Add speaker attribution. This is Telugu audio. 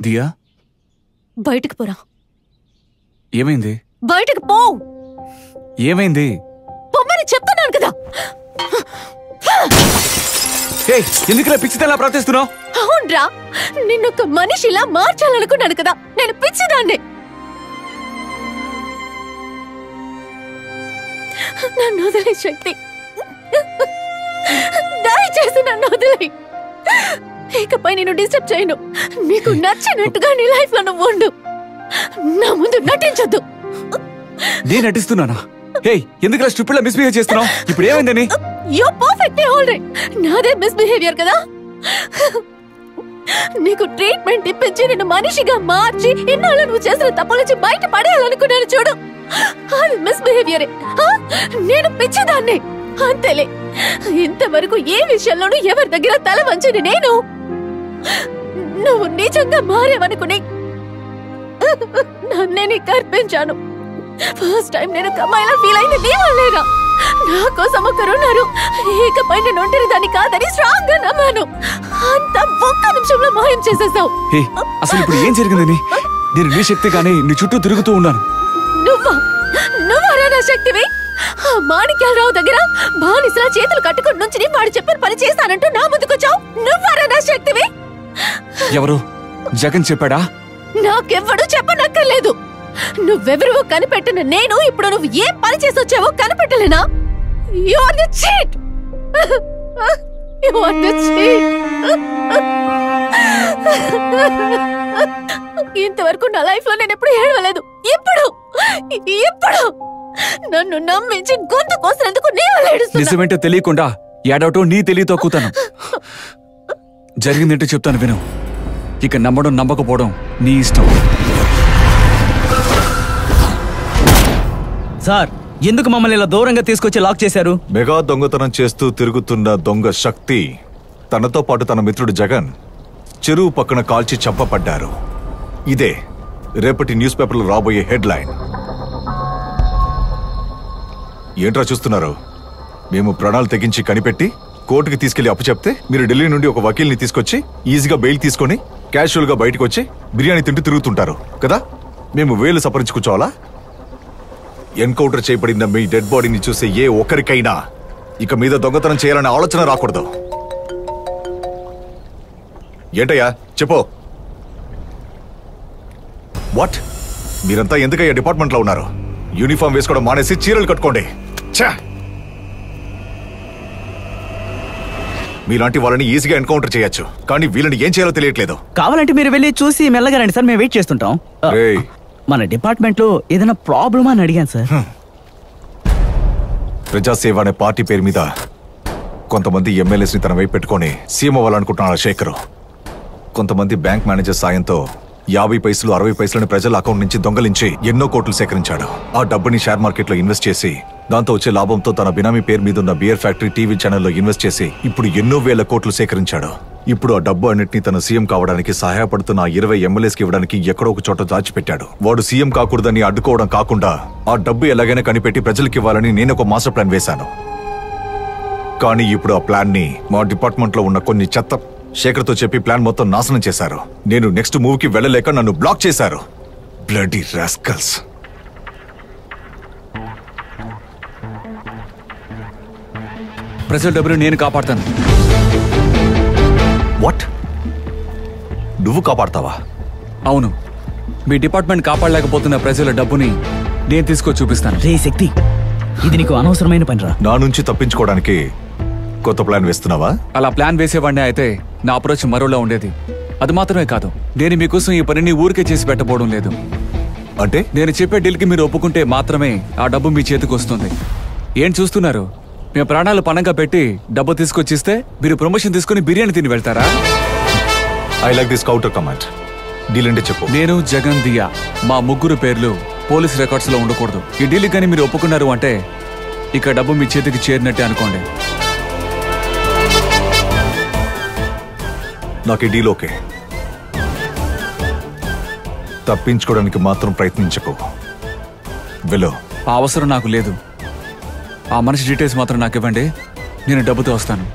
Speaker 1: దియా,
Speaker 2: బయటకు పోరా.
Speaker 1: ఏమైంది?
Speaker 2: బయటకు పో.
Speaker 1: ఏమైంది?
Speaker 2: పొమ్మని చెప్తున్నాను కదా.
Speaker 1: ఎందుకు పిచ్చిదలా ప్రవర్తిస్తున్నావు?
Speaker 2: అవునరా, నిన్నొక మనిషిలా మార్చాలనుకున్నాను కదా. నేను పిచ్చిదాన్ని. నన్ను వదిలే శక్తి, దయచేసి నన్ను వదిలే. ఇకపై నేను డిస్టర్బ్ చేయను. నీకు నచ్చినట్టుగా నీ లైఫ్ లో నువ్వు ఉండు. నా ముందు నటించొద్దు.
Speaker 1: నేను నటిస్తున్నానా? ఎందుకు స్టూపిడ్ మిస్బిహేవ్ చేస్తున్నావు? ఇప్పుడు ఏమైందని?
Speaker 2: You perfectly alright. నాదే మిస్బిహేవియర్ కదా. నీకు ట్రీట్మెంట్ ఇప్పించి నిన్ను మనిషిగా మార్చి ఇన్నాళ్ళు నువ్వు చేసిన తప్పుల నుంచి బయట పడేయాలనుకున్నాను చూడు, అది మిస్బిహేవియరే. నేను పిచ్చిదాన్ని అంతేలే. ఇంతవరకు ఏ విషయంలోనూ ఎవరి దగ్గర తల వంచని నేను నువ్వు నిజంగా మారేవనుకుని నన్నే నీకు అర్పించాను. ఫస్ట్ టైం నేను కమ్మాయిలా ఫీల్ అయింది నీ వల్లేరా. నా కోసం ఒకరున్నారు. ఇకపై నేను ఒంటరి దాన్ని కాదని స్ట్రాంగ్ గా నమ్మాను. అంత ఒక్క నిమిషంలో మాయం చేసేసావు.
Speaker 1: అసలు ఇప్పుడు ఏం జరిగిందని? నేను నీ శక్తి కానీ నీ చుట్టూ తిరుగుతూ ఉన్నాను.
Speaker 2: నువ్వరా నా శక్తివి? మాణిక్యాలరావు దగ్గర బానిసలా చేతులు కట్టుకుని నుంచి వాడు చెప్పిన పని చేస్తానంటూ నా ముందుకొచ్చావు. నువ్వరా నా శక్తివి?
Speaker 1: ఎవరు? జగన్ చెప్పాడా?
Speaker 2: నాకెవ్వడూ చెప్పనక్కర్లేదు. నువ్వెవరివో కనిపెట్టిన నేను ఇప్పుడు నువ్వు ఏం పని చేసి వచ్చావో కనిపెట్టలేనా? You are the cheat. You are the cheat. ఇంతవరకు నా లైఫ్ లో నేను ఎప్పుడు ఏడవలేదు. ఇప్పుడు నన్ను నమ్మించి గొంతు కోసినందుకు నేను ఏడుస్తున్నా.
Speaker 1: నిజమేంటో తెలియకుండా ఏడవటం నీ తెలియతో కూతాను. జరిగిందేంటో చెప్తాను విను. ఇక నమ్మడం నమ్మకపోవడం నీ ఇష్టం.
Speaker 3: సార్, ఎందుకు మమ్మల్ని ఇలా దూరంగా తీసుకొచ్చి లాక్ చేశారు?
Speaker 4: మెగా దొంగతనం చేస్తూ తిరుగుతున్న దొంగ శక్తి తనతో పాటు తన మిత్రుడు జగన్ చెరువు పక్కన కాల్చి చంపబడ్డారు. ఇదే రేపటి న్యూస్ పేపర్లో రాబోయే హెడ్లైన్. ఏంట్రా చూస్తున్నారు? మేము ప్రాణాలు తెగించి కనిపెట్టి కోర్టుకి తీసుకెళ్లి అప్పు చెప్తే మీరు ఢిల్లీ నుండి ఒక వకీల్ని తీసుకొచ్చి ఈజీగా బెయిల్ తీసుకొని క్యాషువల్ గా బయటకు వచ్చి బిర్యానీ తింటూ తిరుగుతుంటారు కదా. మేము వేలు సపరించి కూర్చోవాలా? ఎన్కౌంటర్ చేయబడిన మీ డెడ్ బాడీని చూసే ఏ ఒక్కరికైనా ఇక మీద దొంగతనం చేయాలనే ఆలోచన రాకూడదు. ఏంటయ్యా చెప్పు. వాట్? మీరంతా ఎందుకయ్యా డిపార్ట్మెంట్ లో ఉన్నారు? యూనిఫామ్ వేసుకోవడం మానేసి చీరలు కట్టుకోండి. మీలాంటి వాళ్ళని ఈజీగా ఎన్కౌంటర్ చేయొచ్చు, కానీ వీళ్ళని ఏం చేయాలో తెలియట్లేదు.
Speaker 3: కావాలంటే మీరు వెళ్ళి చూసి మెల్లగా రండి సార్, మేము వెయిట్ చేస్తుంటాం. మన డిపార్ట్మెంట్ లో ఏదైనా ప్రాబ్లమా అని అడిగాను సార్.
Speaker 4: ప్రజాసేవ అనే పార్టీ పేరు మీద కొంతమంది ఎమ్మెల్యేస్ ని తన వైపు పెట్టుకొని సీఎం అవ్వాలనుకుంటున్నారు శేఖర్. కొంతమంది బ్యాంక్ మేనేజర్ సాయంతో 50 పైసలు 60 పైసలని ప్రజల అకౌంట్ నుంచి దొంగలించి ఎన్నో కోట్లు సేకరించాడు. ఆ డబ్బుని షేర్ మార్కెట్ లో ఇన్వెస్ట్ చేసి దాంతో వచ్చే లాభంతో తన బినామీ పేరు మీద ఉన్న బియర్ ఫ్యాక్టరీ టీవీ ఛానల్లో ఇన్వెస్ట్ చేసి ఇప్పుడు ఎన్నో వేల కోట్లు సేకరించాడు. ఇప్పుడు ఆ డబ్బు అన్నింటినీ తన సీఎం కావడానికి సహాయపడుతున్న 20 ఎమ్మెల్యేస్ కి ఇవ్వడానికి ఎక్కడో ఒక చోట దాచిపెట్టాడు. వాడు సీఎం కాకూడదని అడ్డుకోవడం కాకుండా ఆ డబ్బు ఎలాగైనా కనిపెట్టి ప్రజలకు ఇవ్వాలని నేను ఒక మాస్టర్ ప్లాన్ వేశాను. కానీ ఇప్పుడు ఆ ప్లాన్ ని మా డిపార్ట్మెంట్ లో ఉన్న కొన్ని చెత్త శేఖర్ తో చెప్పి ప్లాన్ మొత్తం నాశనం చేశారు. నేను నెక్స్ట్ మూవీకి వెళ్ళలేక నన్ను బ్లాక్ చేశారు. Bloody rascals.
Speaker 1: ప్రజల డబ్బును నేను కాపాడతాను.
Speaker 4: వాట్? నువ్వు కాపాడతావా?
Speaker 1: అవును, మీ డిపార్ట్మెంట్ కాపాడలేకపోతున్న ప్రజల డబ్బుని నేను తీసుకొచ్చి చూపిస్తాను.
Speaker 3: రే శక్తి, ఇది నీకు అనవసరమైన పనిరా.
Speaker 4: నా నుంచి తప్పించుకోవడానికి కొత్త ప్లాన్ వేస్తున్నావా?
Speaker 1: అలా ప్లాన్ వేసేవాడిని అయితే నా అప్రోచ్ మరోలా ఉండేది. అది మాత్రమే కాదు, నేను మీకోసం ఈ పనిని ఊరికే చేసి పెట్టబోవడం లేదు.
Speaker 4: అంటే
Speaker 1: నేను చెప్పే డీల్కి మీరు ఒప్పుకుంటే మాత్రమే ఆ డబ్బు మీ చేతికి వస్తుంది. ఏం చూస్తున్నారు? మేము ప్రాణాలు పణంగా పెట్టి డబ్బు తీసుకొచ్చిస్తే మీరు ప్రమోషన్ తీసుకుని బిర్యానీ తిని వెళ్తారా?
Speaker 4: I like this counter command. Deal అంటే చెప్పు.
Speaker 1: నేను, జగన్, దియా, మా ముగ్గురు పేర్లు పోలీస్ రికార్డ్స్ లో ఉండకూడదు. ఈ డీల్ కానీ మీరు ఒప్పుకున్నారు అంటే ఇక డబ్బు మీ చేతికి చేరినట్టే అనుకోండి.
Speaker 4: నాకు ఈ డీల్ ఓకే. తప్పించుకోవడానికి మాత్రం ప్రయత్నించకు. వెళ్ళు.
Speaker 1: ఆ అవసరం నాకు లేదు. ఆ మనిషి డీటెయిల్స్ మాత్రం నాకు ఇవ్వండి, నేను డబ్బుతో వస్తాను.